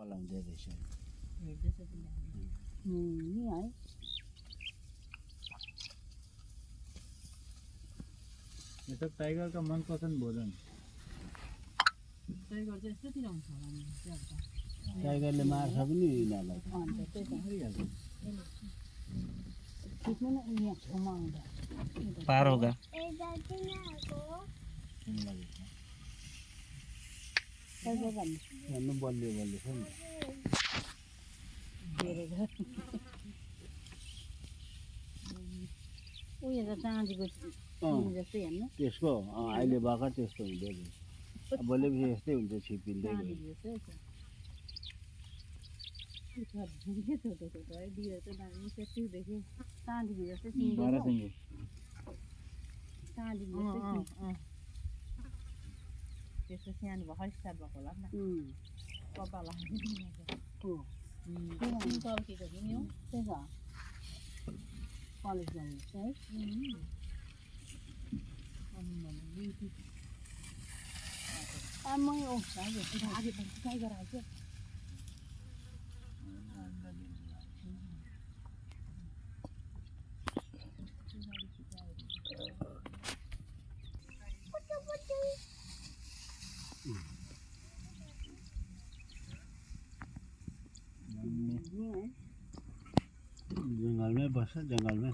वाला they they से नहीं आए ये तो टाइगर का मनपसंद भोजन टाइगर चाहिँ यस्तो तिराउँछ होला नि क्या टाइगरले मार्छ पनि यिनीहरूलाई अन्त त्यही त खिच्नु न यहाँ छेउमा आउँदा पार होगा टाइगर भन्नु हेर्नु बलियो बलियो छ नि उयो त चाँदीको जस्तै हेर्नु त्यसको अहिले भर्खर त्यस्तो हुँदै रहेछ अब भोलिपछि यस्तै हुन्छ छिपिँदै चाँदी गयो जस्तै छोटो छोटो है बिहे चाहिँ दामी त्यति देख्यो चाँदीको जस्तै बारह सिंगे चाँदीको जस्तै त्यस्तो सानो भर्खर स्टार्ट भएको होला नि त कपाल चल्केको नि हौ त्यही त कलेज गर्नुहोस् है मै आउँछ आगे टाइगर आउँछ जङ्गलमै बस्छ जङ्गलमै